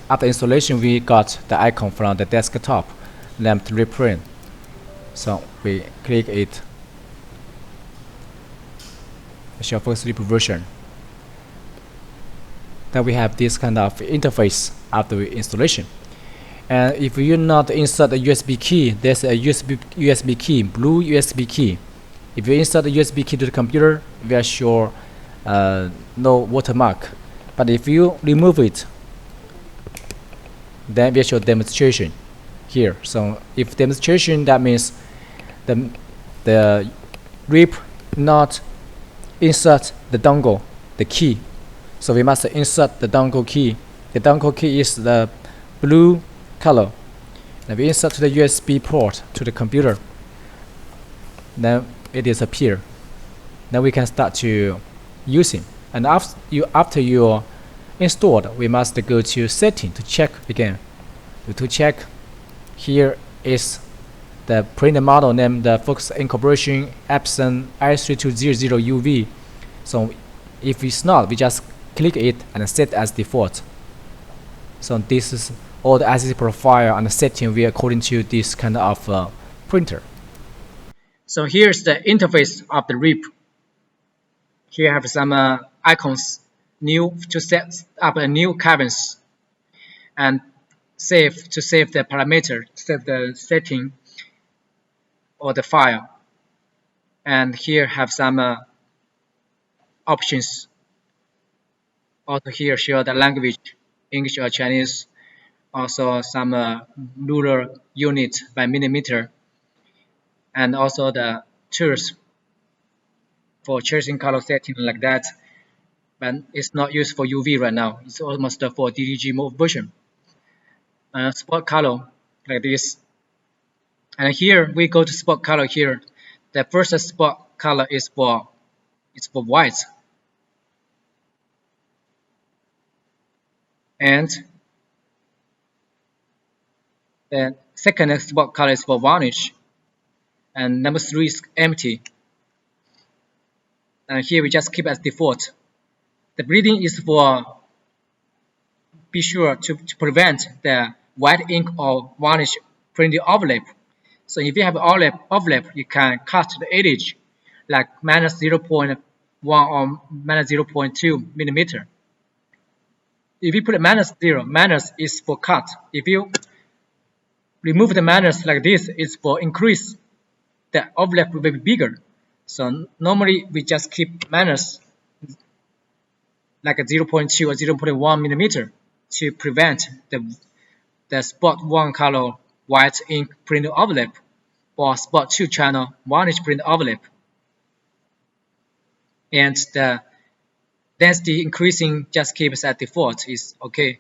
after installation, we got the icon from the desktop, then to reprint. So we click it, show first RIP version. Then we have this kind of interface after installation. And if you not insert a USB key, there's a USB key, blue USB key. If you insert a USB key to the computer, we are sure no watermark. But if you remove it, then we show demonstration here. So if demonstration, that means the RIP not insert the dongle, the key. So we must insert the dongle key. The dongle key is the blue color. Then we insert to the USB port to the computer. Then it disappears. Then we can start to using. And after you installed, we must go to setting to check again. To check, here is the printer model name, the Focus Incorporation Epson i3200UV. So if it's not, we just click it and set as default. So this is all the IC profile and the setting we according to this kind of printer. So here's the interface of the RIP. Here I have some icons new to set up a new cabins, and save the parameter, save the setting or the file. And here have some options. Also here show the language, English or Chinese. Also some ruler unit by millimeter, and also the tools for changing color setting like that. But it's not used for UV right now. It's almost for DDG mode version. Spot color like this. And here we go to spot color here. The first spot color is for white. And the second spot color is for varnish. And number 3 is empty. And here we just keep as default. The bleeding is for be sure to prevent the white ink or varnish printing overlap. So if you have overlap, you can cut the edge like minus 0.1 or minus 0.2 millimeter. If you put minus 0, minus is for cut. If you remove the minus like this, it's for increase. The overlap will be bigger. So normally we just keep minus like a 0.2 or 0.1 millimeter to prevent the spot 1 color white ink print overlap or spot 2 channel varnish print overlap. And the density increasing just keeps at default is okay.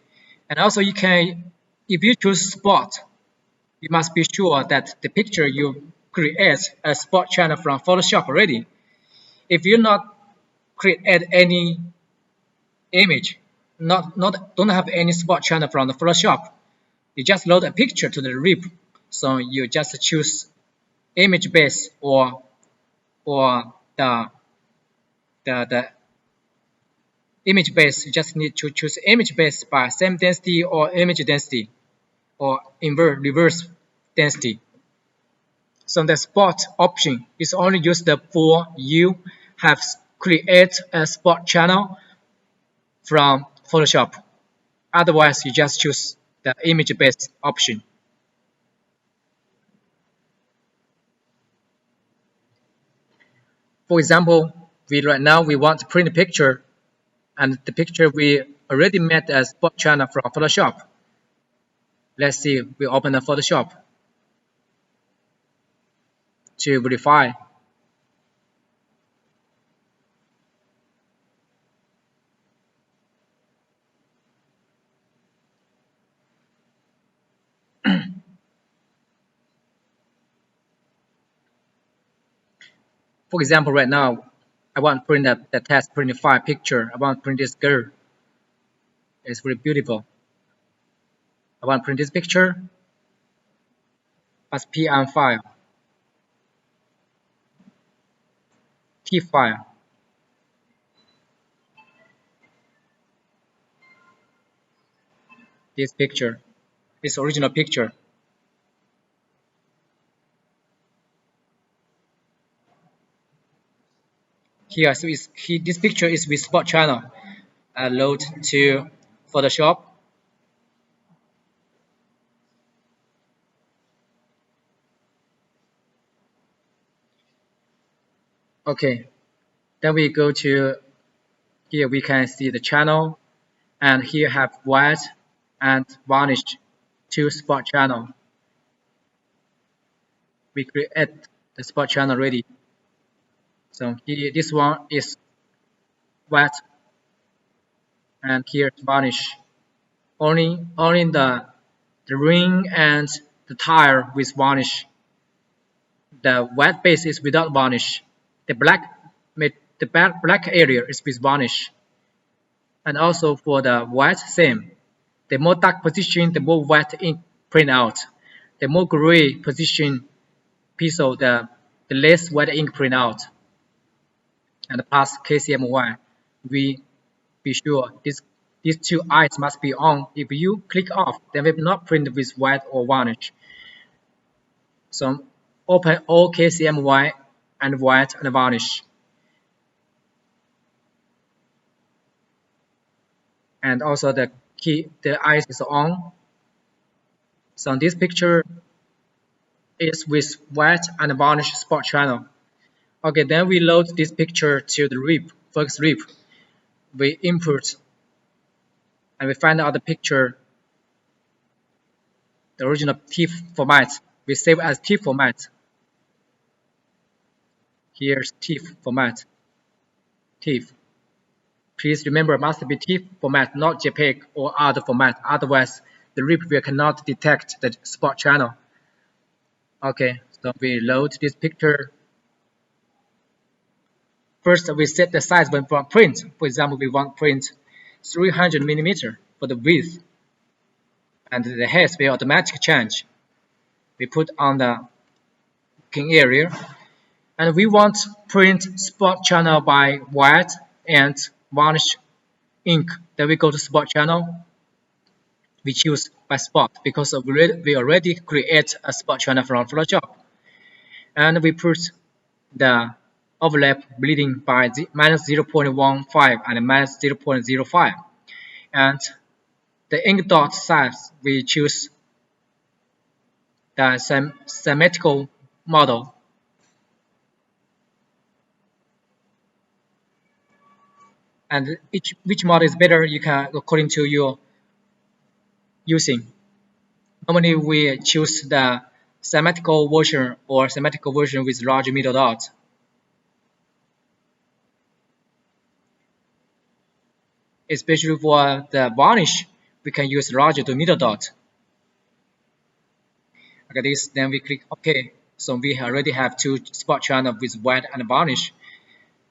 And also you can, if you choose spot, you must be sure that the picture you create a spot channel from Photoshop already. If you not create any image, don't have any spot channel from the Photoshop, you just load a picture to the RIP. So you just choose image base or the image base. You just need to choose image base by same density or image density or reverse density. So the spot option is only used for you have create a spot channel from Photoshop. Otherwise, you just choose the image based option. For example, right now we want to print a picture, and the picture we already made a spot channel from Photoshop. Let's see, we open the Photoshop to verify. For example, right now, I want to print the test print file picture. I want to print this girl. It's very beautiful. I want to print this picture as PN file, T file. this picture, this original picture. Here, so this picture is with spot channel. Load to Photoshop. Okay, then we go to here. We can see the channel, and here have white and varnished two spot channel. We create the spot channel ready. So here, this one is white, and here varnish. Only the ring and the tire with varnish. The white base is without varnish. The black area is with varnish. And also for the white, same. The more dark position, the more white ink print out. The more gray position pixel, the less white ink print out. And plus KCMY, we be sure these two eyes must be on. If you click off, then will not print with white or varnish. So open all KCMY and white and varnish. And also the eyes is on. So this picture is with white and varnish spot channel. Okay, then we load this picture to the RIP, focus RIP. We input and we find out the picture, the original TIFF format. We save as TIFF format. Here's TIFF format. TIFF. Please remember, must be TIFF format, not JPEG or other format. Otherwise, the RIP will cannot detect the spot channel. Okay, so we load this picture. First, we set the size when we want print. For example, we want print 300 millimeter for the width, and the height will automatically change. We put on the king area, and we want print spot channel by white and varnish ink. Then we go to spot channel. We choose by spot because we already create a spot channel from Photoshop, and we put the overlap bleeding by minus 0.15 and minus 0.05, and the ink dot size we choose the symmetrical model. And which model is better, you can according to your using. Normally we choose the symmetrical version or symmetrical version with large middle dot. Especially for the varnish, we can use larger to middle dot. Okay, this, then we click OK. So we already have two spot channel with white and varnish.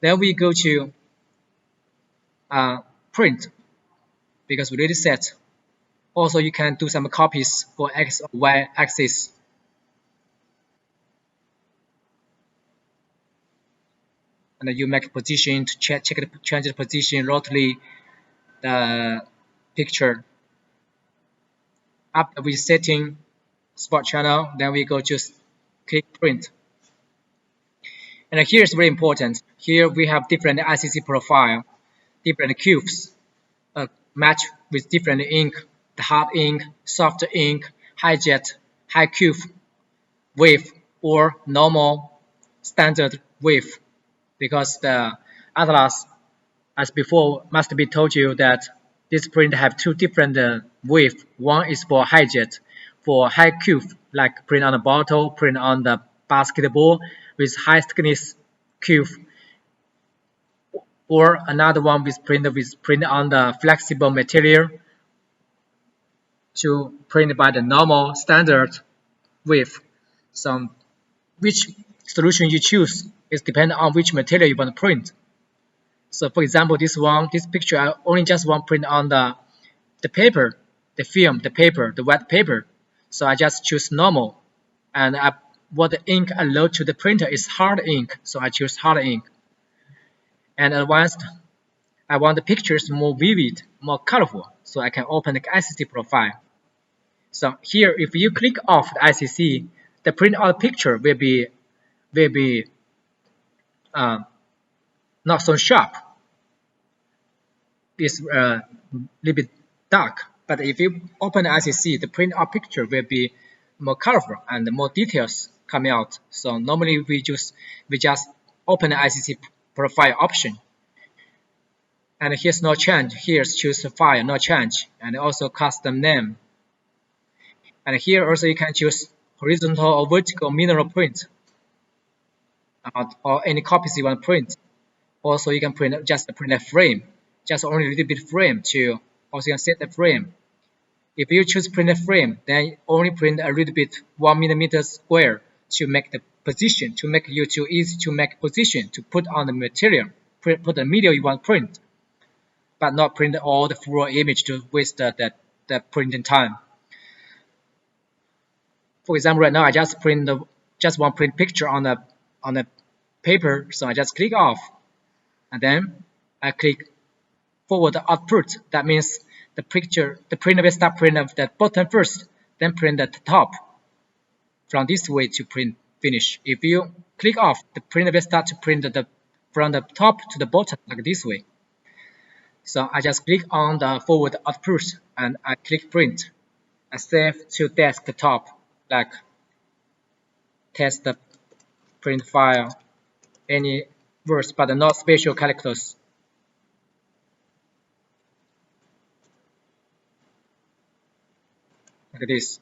Then we go to print because we already set. Also, you can do some copies for X or Y axis. And you make position to change the position, rotate the picture. After we setting spot channel, then we go to click print. And here is very important. Here we have different ICC profile, different cubes, match with different ink, the hard ink, soft ink, high jet, high cube, wave, or normal standard wave. Because the Atlas, as before, must be told you that this print have two different wave. One is for high jet, for high cube, like print on the bottle, print on the basketball with high thickness cube, or another one with print on the flexible material to print by the normal standard wave. So which solution you choose is dependent on which material you want to print. So for example, this picture, I only just want print on the paper, the film, the paper, the wet paper. So I just choose normal, and what the ink I load to the printer is hard ink, so I choose hard ink. And advanced, I want the pictures more vivid, more colorful, so I can open the ICC profile. So here, if you click off the ICC, the printout picture will be uh, not so sharp. It's a little bit dark. But if you open the ICC, the printout picture will be more colorful and more details coming out. So normally we just open the ICC profile option. And here's no change. Here's choose the file, no change, and also custom name. And here also you can choose horizontal or vertical mineral print, or any copies you want to print. Also you can print a frame, just only a little bit frame to. Also you can set the frame. If you choose print a frame, then only print a little bit 1 millimeter square to make the position, to make you too easy to make position to put on the material, put the media you want to print, but not print all the full image to waste the printing time. For example, right now I just want print picture on the paper, so I just click off, and then I click forward output. That means the printer will start print of the bottom first, then print at the top. From this way to print finish. If you click off, the printer will start to print from the top to the bottom like this way. So I just click on the forward output and I click print. I save to desktop like test the print file, any words but not special characters. Like this.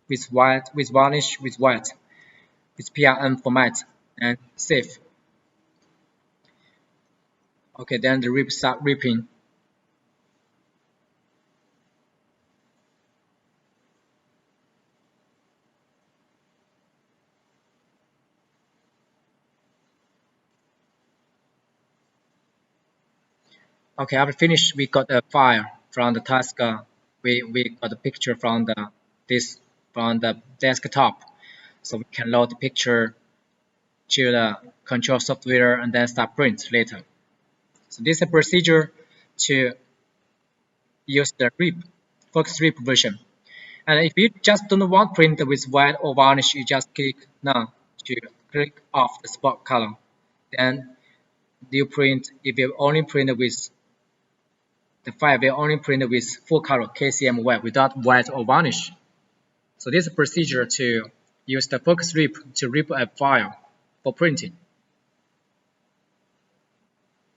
With white, with varnish, with white, with PRM format, and save. Okay, then the rip start ripping. Okay, after finish, we got a file from the task. We got a picture from the desktop, so we can load the picture to the control software and then start print later. So this is a procedure to use the focus rip version. And if you just don't want print with white or varnish, you just click none to click off the spot color. Then you print. If you only print with the file will only print with full color KCM white without white or varnish. So this is a procedure to use the focus rip to rip a file for printing.